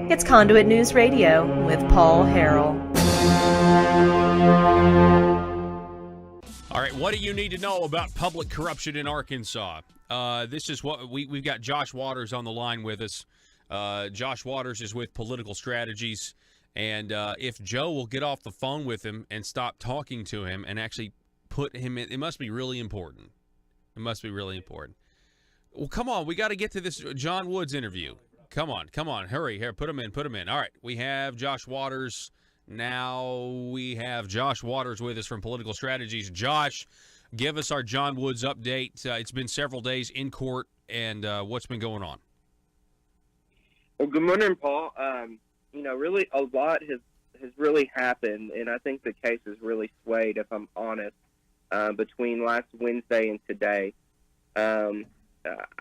It's Conduit News Radio with Paul Harrell. All right, what do you need to know about public corruption in Arkansas? This is what we've got Josh Waters on the line with us. Josh Waters is with Political Strategies, and if Joe will get off the phone with him and stop talking to him and actually put him in, it must be really important. It must be really important. Well, come on, we got to get to this Jon Woods interview. Come on, hurry, here, put him in. All right, we have Josh Waters. Now we have Josh Waters with us from Political Strategies. Josh, give us our Jon Woods update. It's been several days in court, and what's been going on? Well, good morning, Paul. Really a lot has really happened, and I think the case is really swayed, if I'm honest, between last Wednesday and today.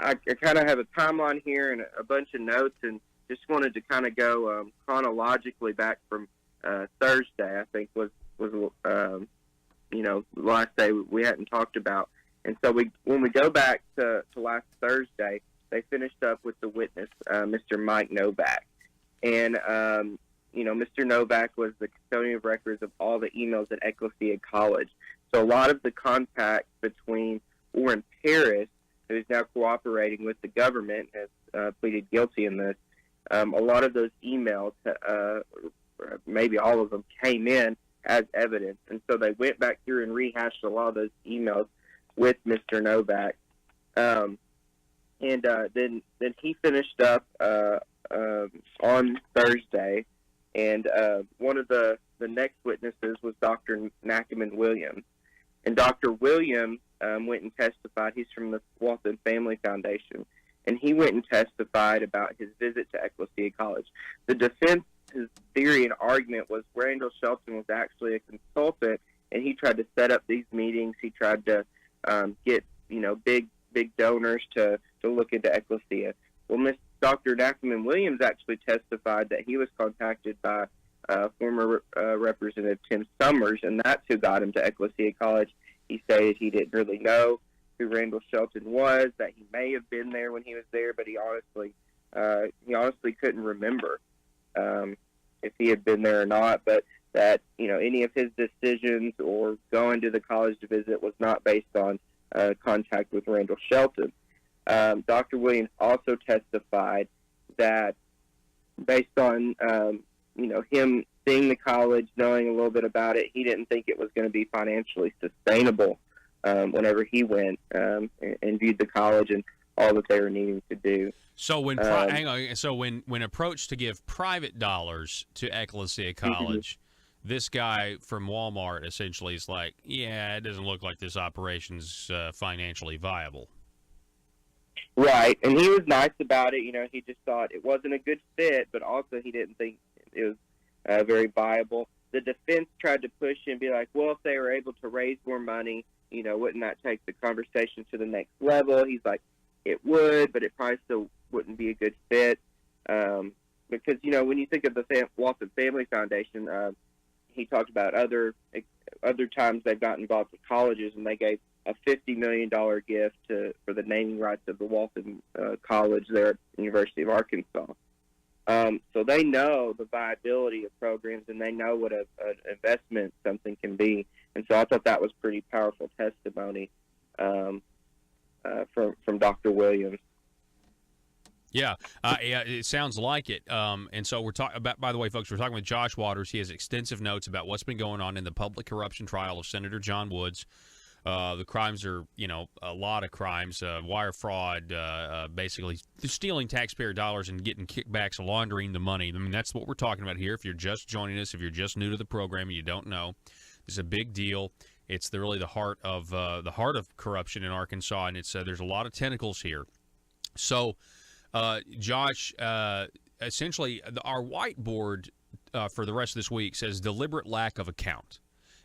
I kind of have a timeline here and a bunch of notes, and just wanted to kind of go chronologically back from Thursday. I think was the last day we hadn't talked about. And so when we go back to last Thursday, they finished up with the witness, Mr. Mike Novak. And, Mr. Novak was the custodian of records of all the emails at Ecclesia College. So a lot of the contacts between Warren Paris, who is now cooperating with the government, has pleaded guilty in this, a lot of those emails, maybe all of them, came in as evidence. And so they went back through and rehashed a lot of those emails with Mr. Novak. Then he finished up on Thursday, and one of the next witnesses was Dr. Nackerman Williams. And Dr. Williams went and testified. He's from the Walton Family Foundation, and he went and testified about his visit to Ecclesia College. The defense's theory and argument was Randall Shelton was actually a consultant, and he tried to set up these meetings. He tried to get big donors to look into Ecclesia. Well, Dr. Nackerman Williams actually testified that he was contacted by former Representative Tim Summers, and that's who got him to Ecclesia College. He stated he didn't really know who Randall Shelton was, that he may have been there when he was there, but he honestly couldn't remember if he had been there or not. But that any of his decisions or going to the college to visit was not based on contact with Randall Shelton. Dr. Williams also testified that based on him seeing the college, knowing a little bit about it, he didn't think it was going to be financially sustainable whenever he went and viewed the college and all that they were needing to do. So when approached to give private dollars to Ecclesia College, this guy from Walmart essentially is like, yeah, it doesn't look like this operation's financially viable. Right, and he was nice about it. He just thought it wasn't a good fit, but also he didn't think it was very viable. The defense tried to push him and be like, well, if they were able to raise more money, wouldn't that take the conversation to the next level? He's like, it would, but it probably still wouldn't be a good fit. Because, when you think of the Walton Family Foundation, he talked about other times they've got involved with colleges, and they gave a $50 million gift for the naming rights of the Walton College there at the University of Arkansas. So they know the viability of programs, and they know what an investment something can be. And so I thought that was pretty powerful testimony from Dr. Williams. Yeah, it sounds like it. And so we're talking about, by the way, folks, we're talking with Josh Waters. He has extensive notes about what's been going on in the public corruption trial of Senator Jon Woods. The crimes are, a lot of crimes, wire fraud, basically stealing taxpayer dollars and getting kickbacks, laundering the money. I mean, that's what we're talking about here. If you're just joining us, if you're just new to the program and you don't know, this is a big deal. It's really the heart of corruption in Arkansas, and it's there's a lot of tentacles here. So, Josh, essentially, our whiteboard for the rest of this week says deliberate lack of account.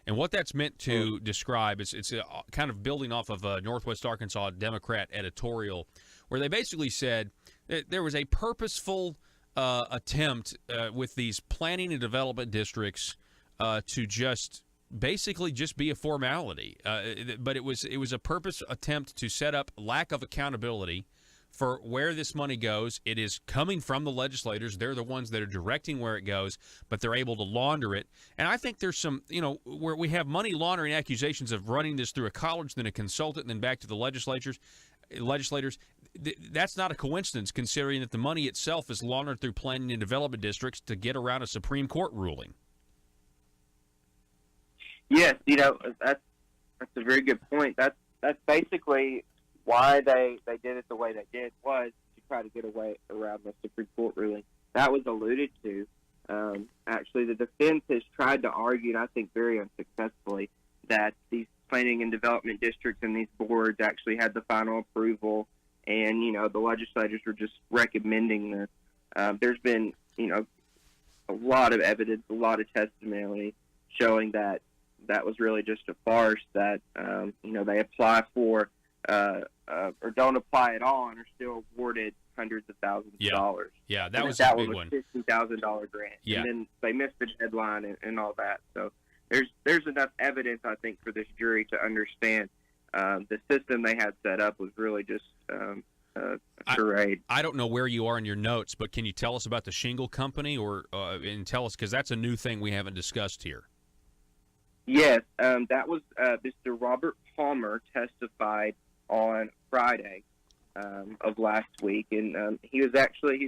And what that's meant to describe is it's kind of building off of a Northwest Arkansas Democrat editorial where they basically said that there was a purposeful attempt with these planning and development districts to just basically just be a formality. But it was a purpose attempt to set up lack of accountability for where this money goes. It is coming from the legislators. They're the ones that are directing where it goes, but they're able to launder it. And I think there's some, where we have money laundering accusations of running this through a college, then a consultant, and then back to the legislators. That's not a coincidence, considering that the money itself is laundered through planning and development districts to get around a Supreme Court ruling. Yes, that's a very good point. That's basically why they did it the way they did, was to try to get away around the Supreme Court ruling. That was alluded to. Actually, the defense has tried to argue, and I think very unsuccessfully, that these planning and development districts and these boards actually had the final approval, and the legislators were just recommending this. There's been a lot of evidence, a lot of testimony showing that was really just a farce, that they apply for or don't apply at all and are still awarded hundreds of thousands of dollars. Yeah, that was a big one. $50,000 grant. Yeah. And then they missed the deadline and all that. So there's enough evidence, I think, for this jury to understand the system they had set up was really just a charade. I don't know where you are in your notes, but can you tell us about the shingle company, and tell us, because that's a new thing we haven't discussed here. Yes, that was Mr. Robert Palmer testified on Friday of last week, and he's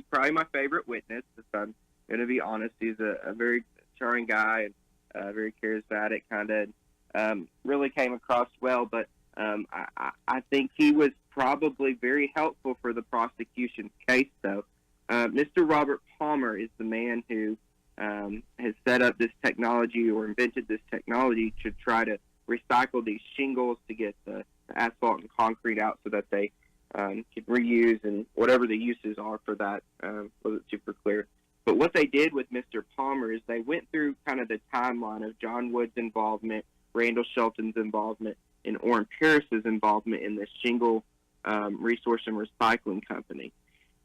probably my favorite witness, if I'm going to be honest. He's a very charming guy and very charismatic, kind of really came across well, but I think he was probably very helpful for the prosecution's case, though. Mr. Robert Palmer is the man who has set up this technology, or invented this technology, to try to recycle these shingles to get the asphalt and concrete out so that they can reuse, and whatever the uses are for that wasn't super clear. But what they did with Mr. Palmer is they went through kind of the timeline of Jon Woods' involvement, Randall Shelton's involvement, and Orrin Paris's involvement in this shingle resource and recycling company.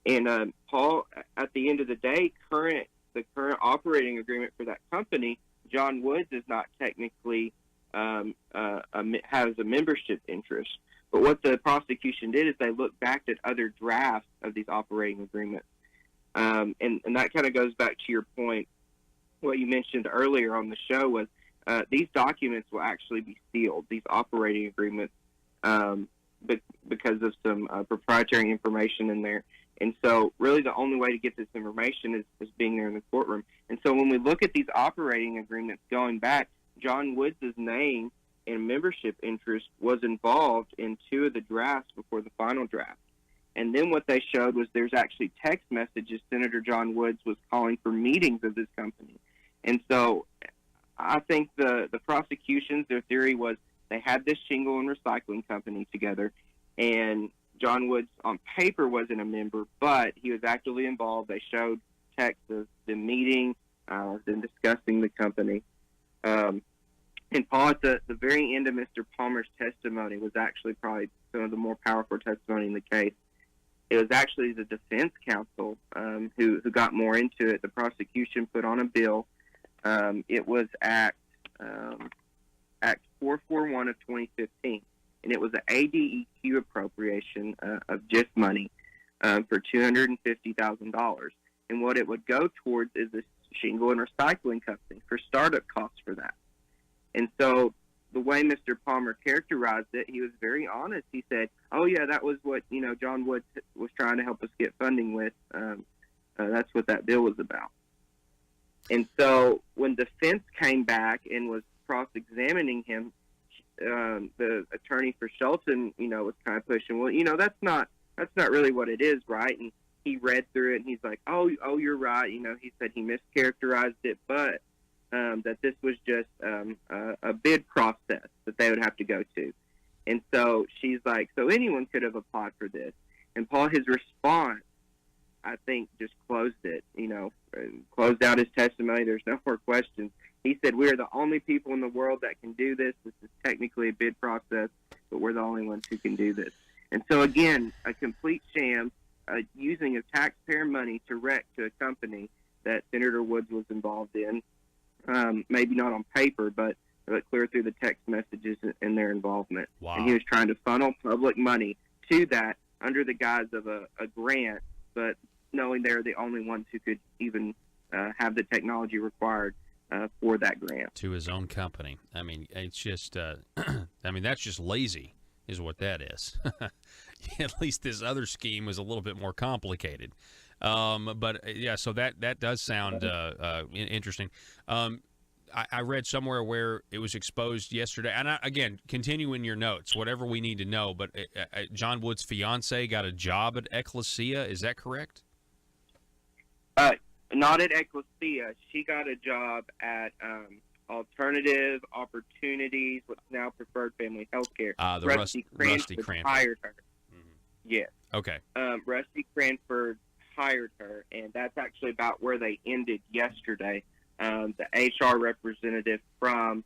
And Paul, at the end of the day, the current operating agreement for that company, Jon Woods is not technically has a membership interest. But what the prosecution did is they looked back at other drafts of these operating agreements. And that kind of goes back to your point. What you mentioned earlier on the show was these documents will actually be sealed, these operating agreements, because of some proprietary information in there. And so really the only way to get this information is being there in the courtroom. And so when we look at these operating agreements going back, Jon Woods' name and membership interest was involved in two of the drafts before the final draft. And then what they showed was there's actually text messages Senator Jon Woods was calling for meetings of this company. And so I think the prosecution's, their theory was they had this shingle and recycling company together, and Jon Woods on paper wasn't a member, but he was actively involved. They showed texts of them meeting, them discussing the company. And Paul, at the very end of Mr. Palmer's testimony, was actually probably some of the more powerful testimony in the case. It was actually the defense counsel who got more into it. The prosecution put on a bill. It was Act 441 of 2015, and it was an ADEQ appropriation of GIF money for $250,000. And what it would go towards is this shingle and recycling company for startup costs for that. And so the way Mr. Palmer characterized it, he was very honest. He said, oh, yeah, that was what, Jon Woods was trying to help us get funding with. That's what that bill was about. And so when defense came back and was cross-examining him, the attorney for Shelton, was kind of pushing, well, that's not really what it is, right? And he read through it, and he's like, oh, you're right. He said he mischaracterized it, but that this was just a bid process that they would have to go to. And so she's like, so anyone could have applied for this. And Paul, his response, I think, just closed it, closed out his testimony. There's no more questions. He said, we are the only people in the world that can do this. This is technically a bid process, but we're the only ones who can do this. And so, again, a complete sham, using of taxpayer money to wreck to a company that Senator Woods was involved in, maybe not on paper, but clear through the text messages and their involvement. Wow. And he was trying to funnel public money to that under the guise of a grant, but knowing they're the only ones who could even have the technology required for that grant. To his own company. I mean, it's just, I mean, that's just lazy is what that is. At least this other scheme was a little bit more complicated. But yeah, so that does sound interesting. I read somewhere where it was exposed yesterday, and again, continue in your notes, whatever we need to know, but Jon Woods' fiance got a job at Ecclesia. Is that correct? Not at Ecclesia. She got a job at Alternative Opportunities, what's now Preferred Family Healthcare. Rusty Cranford hired her. Mm-hmm. Yes. Okay. Rusty Cranford hired her, and that's actually about where they ended yesterday. The HR representative from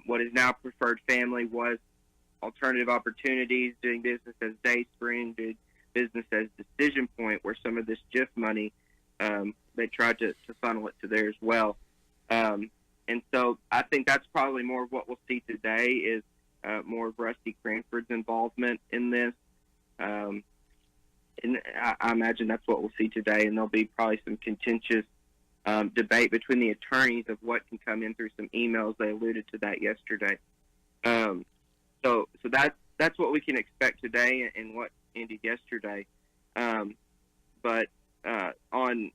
what is now Preferred Family was Alternative Opportunities, doing business as Dayspring, did business as Decision Point, where some of this GIF money, they tried to funnel it to there as well. And so I think that's probably more of what we'll see today is more of Rusty Cranford's involvement in this. And I imagine that's what we'll see today, and there'll be probably some contentious debate between the attorneys of what can come in through some emails. They alluded to that yesterday. So that's what we can expect today and what ended yesterday. But on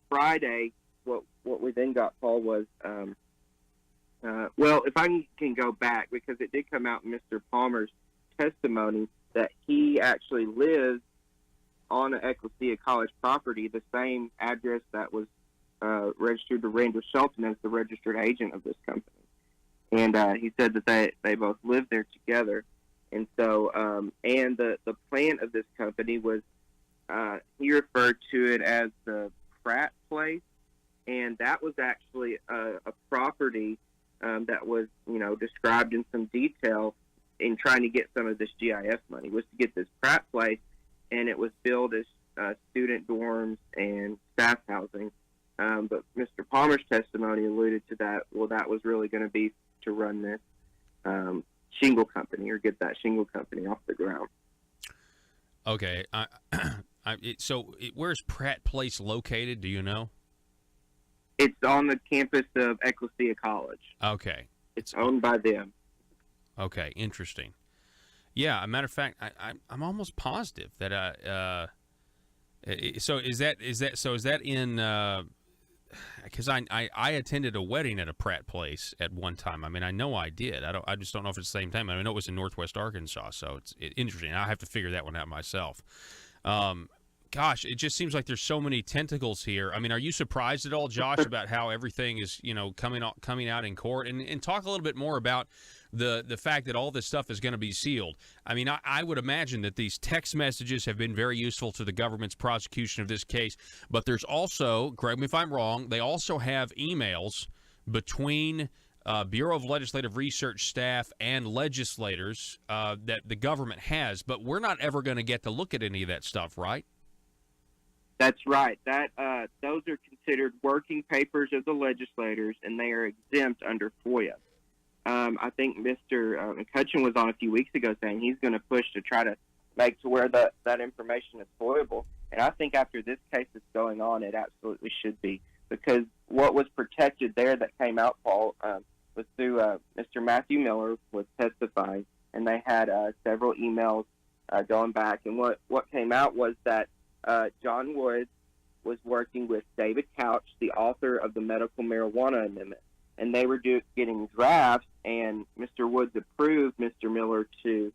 Friday, what we then got, Paul, was well, if I can go back, because it did come out in Mr. Palmer's testimony that he actually lives on an Ecclesia College property, the same address that was registered to Randall Shelton as the registered agent of this company. And he said that they both lived there together. And so, and the plan of this company was, he referred to it as the Pratt Place, and that was actually a property that was, described in some detail in trying to get some of this GIS money, was to get this Pratt Place, and it was billed as student dorms and staff housing. But Mr. Palmer's testimony alluded to that. Well, that was really going to be to run this shingle company, or get that shingle company off the ground. Okay. Where's Pratt Place located? Do you know? It's on the campus of Ecclesia College. Okay. It's owned by them. Okay, interesting. Yeah, a matter of fact, I'm almost positive that so is that in because I attended a wedding at a Pratt Place at one time. I mean, I know I did. I just don't know if it's the same time. I know it was in Northwest Arkansas, so it's interesting. I have to figure that one out myself. Gosh, it just seems like there's so many tentacles here. I mean, are you surprised at all, Josh, about how everything is, coming out in court? And talk a little bit more about the fact that all this stuff is going to be sealed. I mean, I would imagine that these text messages have been very useful to the government's prosecution of this case. But there's also, correct me if I'm wrong, they also have emails between Bureau of Legislative Research staff and legislators that the government has. But we're not ever going to get to look at any of that stuff, right? That's right. Those are considered working papers of the legislators, and they are exempt under FOIA. I think Mr. McCutcheon was on a few weeks ago saying he's going to push to try to make to where that information is FOIAble. And I think after this case is going on, it absolutely should be, because what was protected there that came out, Paul, was through Mr. Matthew Miller was testifying, and they had several emails going back. And what came out was that Jon Woods was working with David Couch, the author of the medical marijuana amendment, and they were getting drafts, and Mr. Woods approved Mr. Miller to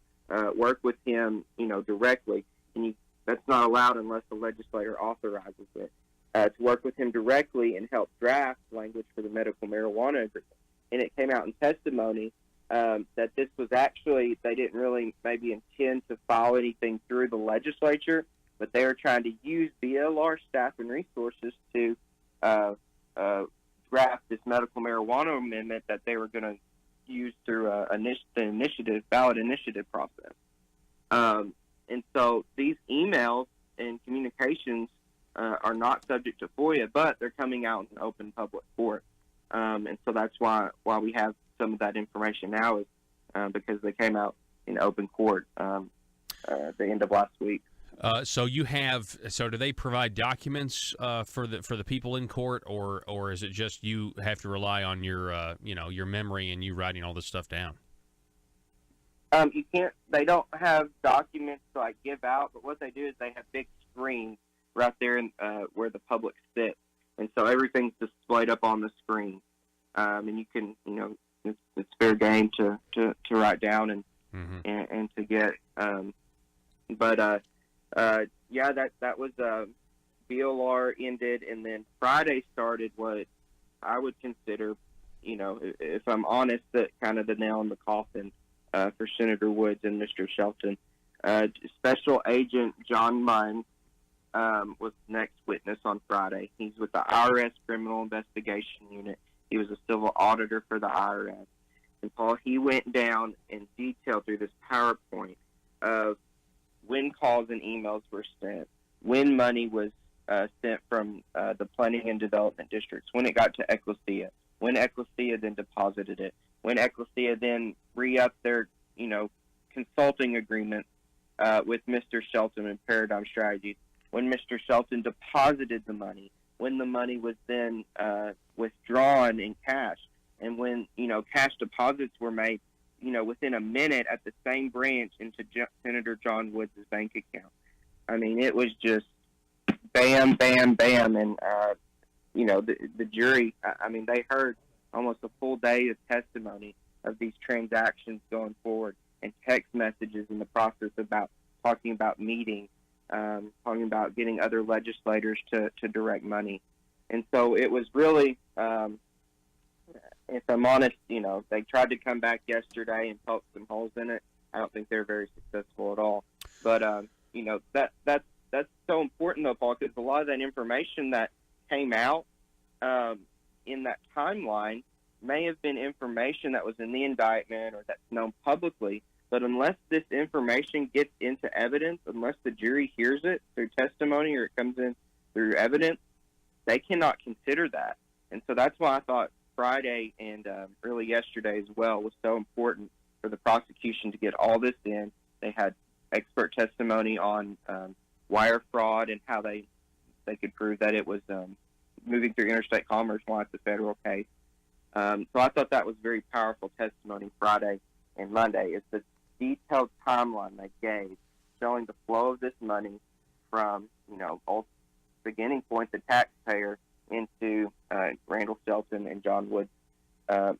work with him, directly. And that's not allowed unless the legislator authorizes it, to work with him directly and help draft language for the medical marijuana agreement. And it came out in testimony that this was actually, they didn't really maybe intend to file anything through the legislature, but they were trying to use BLR staff and resources to draft this medical marijuana amendment that they were going to use through the ballot initiative process. And so these emails and communications are not subject to FOIA, but they're coming out in open public court. And so that's why we have some of that information now, is because they came out in open court. the end of last week. So do they provide documents for the people in court, or is it just you have to rely on your your memory and you writing all this stuff down? You can't. They don't have documents to give out, but what they do is they have big screens right there in where the public sits, and so everything's displayed up on the screen, and you can it's fair game to write down and to get. Yeah, that was BLR ended, and then Friday started what I would consider, if I'm honest, that kind of the nail in the coffin for Senator Woods and Mr. Shelton. Special Agent Jon Woods was the next witness on Friday. He's with the IRS Criminal Investigation Unit. He was a civil auditor for the IRS. And Paul, he went down in detail through this PowerPoint of when calls and emails were sent, when money was sent from the planning and development districts, when it got to Ecclesia, when Ecclesia then deposited it, when Ecclesia then re-upped their, consulting agreement with Mr. Shelton and Paradigm Strategies, when Mr. Shelton deposited the money, when the money was then withdrawn in cash, and when, cash deposits were made, within a minute at the same branch into Senator Jon Woods' bank account. I mean, it was just bam, bam, bam. And, the jury, they heard almost a full day of testimony of these transactions going forward and text messages in the process about talking about meetings, talking about getting other legislators to direct money. And so it was really, if I'm honest, they tried to come back yesterday and poke some holes in it. I don't think they're very successful at all. But, that's so important, though, Paul, because a lot of that information that came out in that timeline may have been information that was in the indictment or that's known publicly. But unless this information gets into evidence, unless the jury hears it through testimony or it comes in through evidence, they cannot consider that. And so that's why I thought Friday and really yesterday as well was so important for the prosecution to get all this in. They had expert testimony on wire fraud and how they could prove that it was moving through interstate commerce while it's a federal case. So I thought that was very powerful testimony Friday and Monday. It's the detailed timeline they gave showing the flow of this money from, both beginning point, the taxpayer, into Randall Shelton and Jon Woods'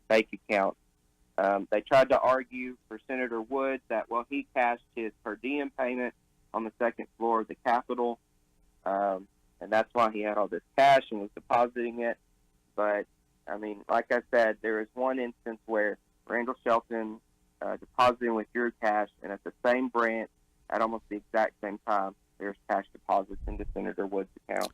bank account. They tried to argue for Senator Woods that, he cashed his per diem payment on the second floor of the Capitol, and that's why he had all this cash and was depositing it. But, like I said, there is one instance where Randall Shelton depositing withdrew cash, and at the same branch, at almost the exact same time, there's cash deposits into Senator Woods' account.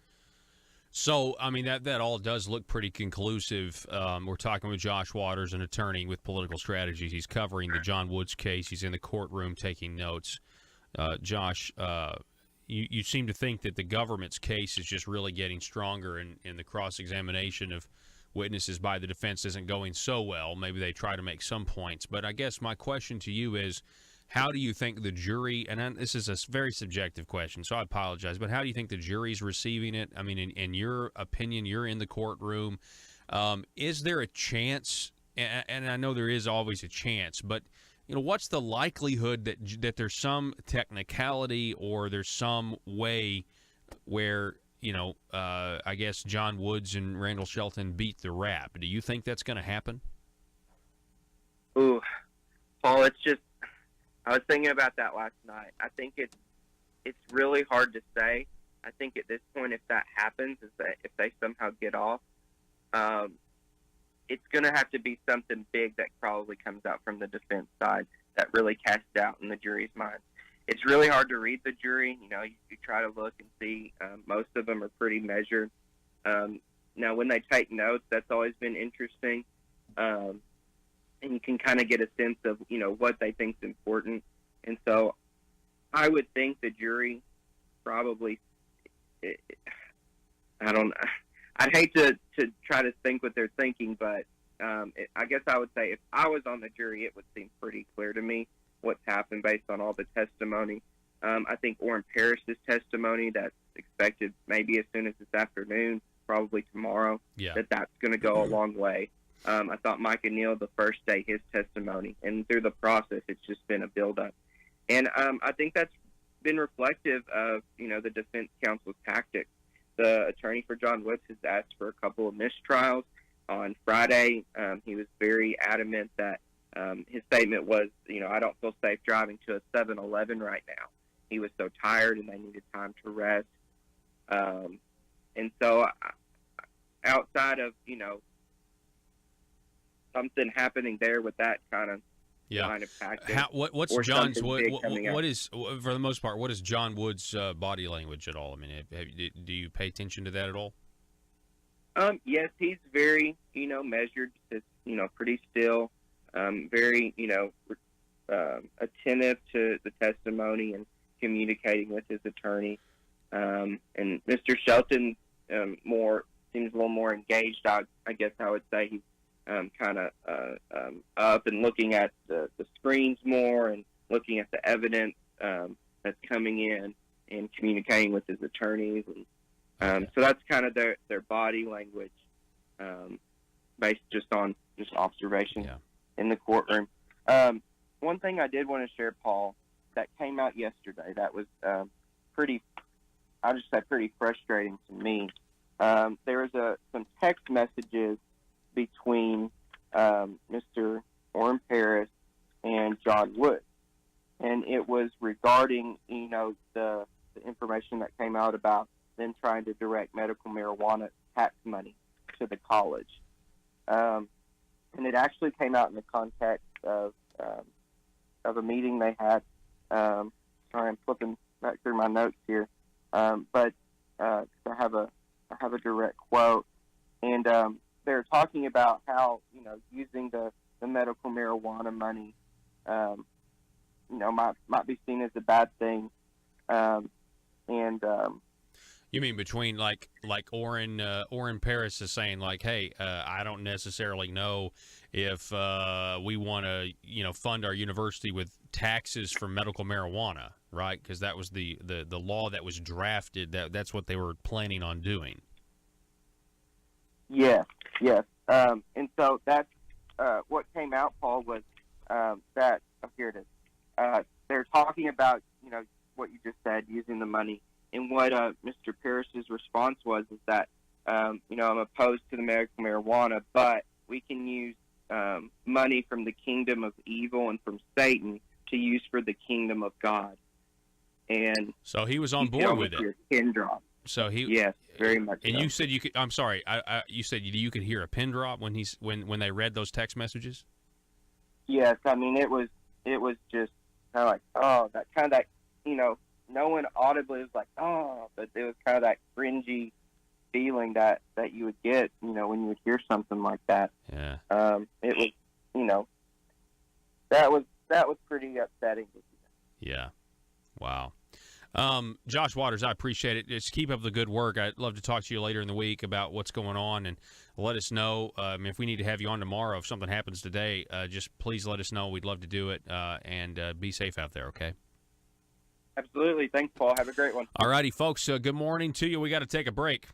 So, that all does look pretty conclusive. We're talking with Josh Waters, an attorney with Political Strategies. He's covering the Jon Woods case. He's in the courtroom taking notes. Josh, you seem to think that the government's case is just really getting stronger, and the cross-examination of witnesses by the defense isn't going so well. Maybe they try to make some points. But I guess my question to you is, how do you think the jury, and this is a very subjective question, so I apologize, but how do you think the jury's receiving it? In your opinion, you're in the courtroom. Is there a chance, and I know there is always a chance, but what's the likelihood that there's some technicality or there's some way where, I guess Jon Woods and Randall Shelton beat the rap? Do you think that's going to happen? Ooh, Paul, I was thinking about that last night. I think it's really hard to say. I think at this point, if that happens, if they somehow get off, it's going to have to be something big that probably comes out from the defense side that really casts doubt in the jury's mind. It's really hard to read the jury. You try to look and see. Most of them are pretty measured. Now, when they take notes, that's always been interesting. And you can kind of get a sense of, what they think is important. And so I would think the jury probably, I don't know. I'd hate to try to think what they're thinking, but I guess I would say if I was on the jury, it would seem pretty clear to me what's happened based on all the testimony I think Orrin Parrish's testimony that's expected maybe as soon as this afternoon, probably tomorrow, that's going to go a long way. I thought Micah Neal, the first day, his testimony, and through the process, it's just been a buildup. And I think that's been reflective of, the defense counsel's tactics. The attorney for Jon Woods has asked for a couple of mistrials. On Friday, he was very adamant that his statement was, I don't feel safe driving to a 7-Eleven right now. He was so tired and they needed time to rest. And so outside of, something happening there with that kind of line of tactics. What's John's, what is, for the most part, what is Jon Woods' body language at all? I mean, do you pay attention to that at all? Yes, he's very, measured, pretty still, very, attentive to the testimony and communicating with his attorney. And Mr. Shelton seems a little more engaged. I guess I would say he's kind of up and looking at the screens more and looking at the evidence that's coming in and communicating with his attorneys. And so that's kind of their body language based just on observation in the courtroom. One thing I did want to share, Paul, that came out yesterday that was pretty frustrating to me. There was some text messages between Mr. Orrin Parrish and Jon Woods, and it was regarding the information that came out about them trying to direct medical marijuana tax money to the college, and it actually came out in the context of a meeting they had. Sorry, I'm flipping back through my notes here, but I have a direct quote, and they're talking about how using the medical marijuana money might be seen as a bad thing, and you mean between like Orrin Parrish is saying like, hey, I don't necessarily know if we want to fund our university with taxes for medical marijuana, right? Because that was the law that was drafted. That's what they were planning on doing. Yes. And so that's what came out, Paul, was that here it is. They're talking about what you just said, using the money. And what Mr. Parrish's response was is that, I'm opposed to the medical marijuana, but we can use money from the kingdom of evil and from Satan to use for the kingdom of God. And so he was on board with it. Pin drop. So yes, very much. And so. You said you could. I'm sorry. You said you could hear a pin drop when when they read those text messages. Yes, I mean it was just kind of like, oh, that kind of that no one audibly was like, oh, but it was kind of that cringy feeling that you would get, when you would hear something like that. Yeah. It was, that was pretty upsetting. Yeah. Wow. Josh Waters, I appreciate it. Just keep up the good work. I'd love to talk to you later in the week about what's going on, and let us know if we need to have you on tomorrow. If something happens today, just please let us know. We'd love to do it, and be safe out there, okay? Absolutely. Thanks, Paul. Have a great one. All righty, folks. Good morning to you. We got to take a break.